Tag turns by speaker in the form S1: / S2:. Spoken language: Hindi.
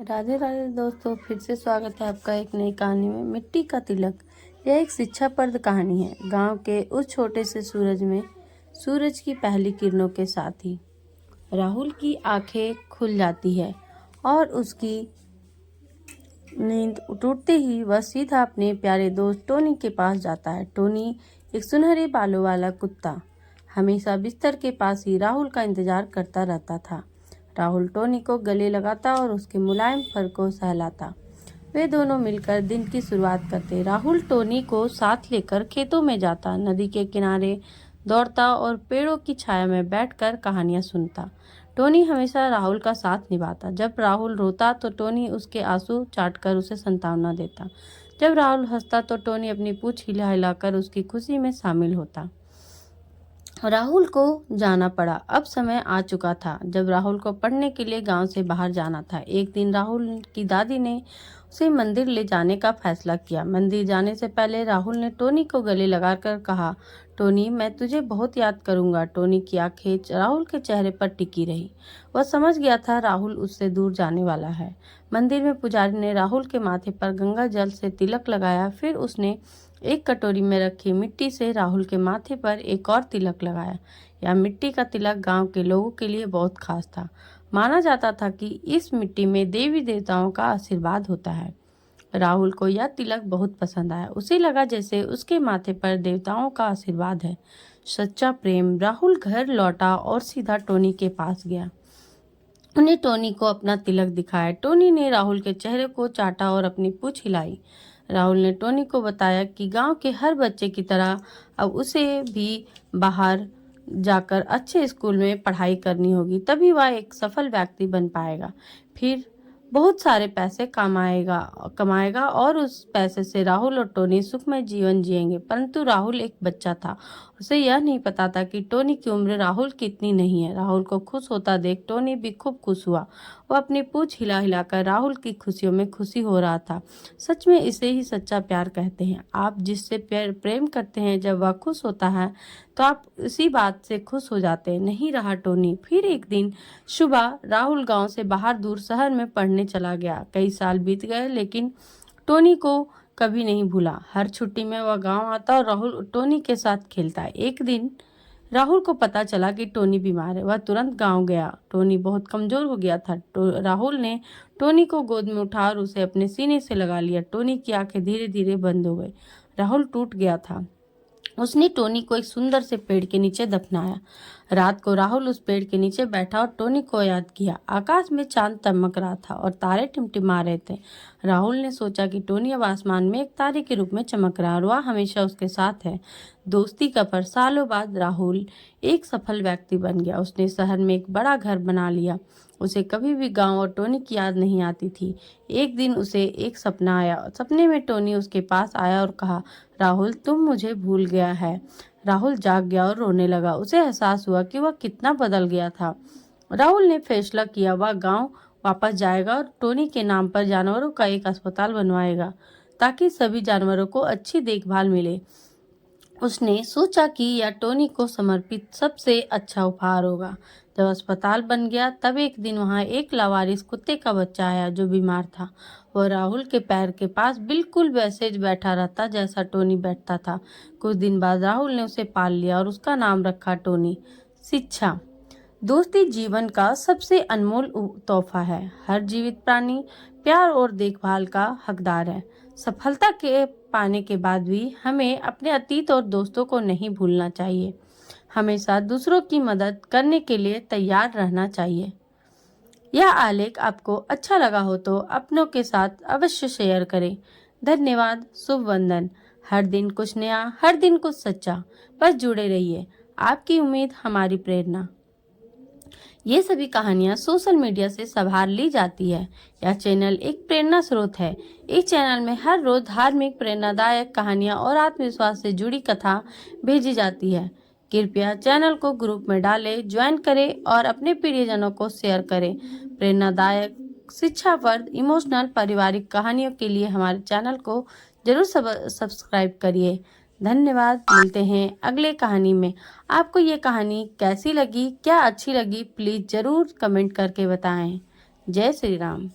S1: राधे राधे दोस्तों, फिर से स्वागत है आपका एक नई कहानी में। मिट्टी का तिलक। यह एक शिक्षाप्रद कहानी है। गांव के उस छोटे से सूरज में सूरज की पहली किरणों के साथ ही राहुल की आंखें खुल जाती है और उसकी नींद टूटते ही वह सीधा अपने प्यारे दोस्त टोनी के पास जाता है। टोनी एक सुनहरे बालों वाला कुत्ता हमेशा बिस्तर के पास ही राहुल का इंतजार करता रहता था। राहुल टोनी को गले लगाता और उसके मुलायम फर को सहलाता। वे दोनों मिलकर दिन की शुरुआत करते। राहुल टोनी को साथ लेकर खेतों में जाता, नदी के किनारे दौड़ता और पेड़ों की छाया में बैठकर कहानियां सुनता। टोनी हमेशा राहुल का साथ निभाता। जब राहुल रोता तो टोनी उसके आंसू चाटकर उसे सांत्वना देता। जब राहुल हंसता तो टोनी अपनी पूंछ हिला हिलाकर उसकी खुशी में शामिल होता। राहुल को जाना पड़ा। अब समय आ चुका था जब राहुल को पढ़ने के लिए गांव से बाहर जाना था। एक दिन राहुल की दादी ने उसे मंदिर ले जाने का फैसला किया। मंदिर जाने से पहले राहुल ने टोनी को गले लगाकर कहा, टोनी, मैं तुझे बहुत याद करूंगा। टोनी की आंखें राहुल के चेहरे पर टिकी रही। वह समझ गया था राहुल उससे दूर जाने वाला है। मंदिर में पुजारी ने राहुल के माथे पर गंगा जल से तिलक लगाया। फिर उसने एक कटोरी में रखी मिट्टी से राहुल के माथे पर एक और तिलक लगाया। यह मिट्टी का तिलक गांव के लोगों के लिए बहुत खास था। माना जाता था कि इस मिट्टी में देवी देवताओं का आशीर्वाद होता है। राहुल को यह तिलक बहुत पसंद आया। उसे लगा जैसे उसके माथे पर देवताओं का आशीर्वाद है। सच्चा प्रेम। राहुल घर लौटा और सीधा टोनी के पास गया। उन्हें टोनी को अपना तिलक दिखाया। टोनी ने राहुल के चेहरे को चाटा और अपनी पूंछ हिलाई। राहुल ने टोनी को बताया कि गांव के हर बच्चे की तरह अब उसे भी बाहर जाकर अच्छे स्कूल में पढ़ाई करनी होगी, तभी वह एक सफल व्यक्ति बन पाएगा। फिर बहुत सारे पैसे कमाएगा और उस पैसे से राहुल और टोनी सुखमय जीवन जिएंगे। परंतु राहुल एक बच्चा था। उसे यह नहीं पता था कि टोनी की उम्र राहुल की इतनी नहीं है। राहुल को खुश होता देख टोनी भी खूब खुश हुआ। वह अपनी पूंछ हिला हिलाकर राहुल की खुशियों में खुशी हो रहा था। सच में इसे ही सच्चा प्यार कहते हैं। आप जिससे प्रेम करते हैं, जब वह खुश होता है तो आप उसी बात से खुश हो जाते हैं। नहीं रहा टोनी। फिर एक दिन सुबह राहुल गांव से बाहर दूर शहर में पढ़ने चला गया। कई साल बीत गए लेकिन टोनी को कभी नहीं भूला। हर छुट्टी में वह गांव आता और राहुल टोनी के साथ खेलता। एक दिन राहुल को पता चला कि टोनी बीमार है। वह तुरंत गांव गया। टोनी बहुत कमजोर हो गया था। राहुल ने टोनी को गोद में उठा और उसे अपने सीने से लगा लिया। टोनी की आंखें धीरे धीरे बंद हो गई। राहुल टूट गया था। उसने टोनी को एक सुंदर से पेड़ के नीचे दफनाया। रात को राहुल उस पेड़ के नीचे बैठा और टोनी को याद किया। आकाश में चांद चमक रहा था और तारे टिमटिमा रहे थे। राहुल ने सोचा कि टोनी अब आसमान में एक तारे के रूप में चमक रहा है और वह हमेशा उसके साथ है। दोस्ती का पर सालों बाद राहुल एक सफल व्यक्ति बन गया। उसने शहर में एक बड़ा घर बना लिया। उसे कभी भी गांव और टोनी की याद नहीं आती थी। एक दिन उसे एक सपना आया। सपने में टोनी उसके पास आया और कहा, राहुल, तुम मुझे भूल गया है। राहुल जाग गया और रोने लगा। उसे एहसास हुआ कि वह कितना बदल गया था। राहुल ने फैसला किया वह गांव वापस जाएगा और टोनी के नाम पर जानवरों का एक अस्पताल बनवाएगा ताकि सभी जानवरों को अच्छी देखभाल मिले। उसने सोचा कि यह टोनी को समर्पित सबसे अच्छा उपहार होगा। जब अस्पताल बन गया तब एक दिन वहां एक लावारिस कुत्ते का बच्चा आया जो बीमार था। वह राहुल के पैर के पास बिल्कुल वैसे बैठा रहता जैसा टोनी बैठता था। कुछ दिन बाद राहुल ने उसे पाल लिया और उसका नाम रखा टोनी। शिक्षा। दोस्ती जीवन का सबसे अनमोल तोहफा है। हर जीवित प्राणी प्यार और देखभाल का हकदार है। सफलता के पाने के बाद भी हमें अपने अतीत और दोस्तों को नहीं भूलना चाहिए। हमेशा दूसरों की मदद करने के लिए तैयार रहना चाहिए। यह आलेख आपको अच्छा लगा हो तो अपनों के साथ अवश्य शेयर करें। धन्यवाद। शुभ वंदन। हर दिन कुछ नया, हर दिन कुछ सच्चा। बस जुड़े रहिए। आपकी उम्मीद हमारी प्रेरणा। ये सभी कहानियाँ सोशल मीडिया से संभाल ली जाती है। यह चैनल एक प्रेरणा स्रोत है। इस चैनल में हर रोज धार्मिक, प्रेरणादायक कहानियाँ और आत्मविश्वास से जुड़ी कथा भेजी जाती है। कृपया चैनल को ग्रुप में डालें, ज्वाइन करें और अपने प्रियजनों को शेयर करें। प्रेरणादायक, शिक्षाप्रद, इमोशनल, पारिवारिक कहानियों के लिए हमारे चैनल को जरूर सब्सक्राइब करिए। धन्यवाद। मिलते हैं अगले कहानी में। आपको ये कहानी कैसी लगी, क्या अच्छी लगी, प्लीज जरूर कमेंट करके बताएं। जय श्री राम।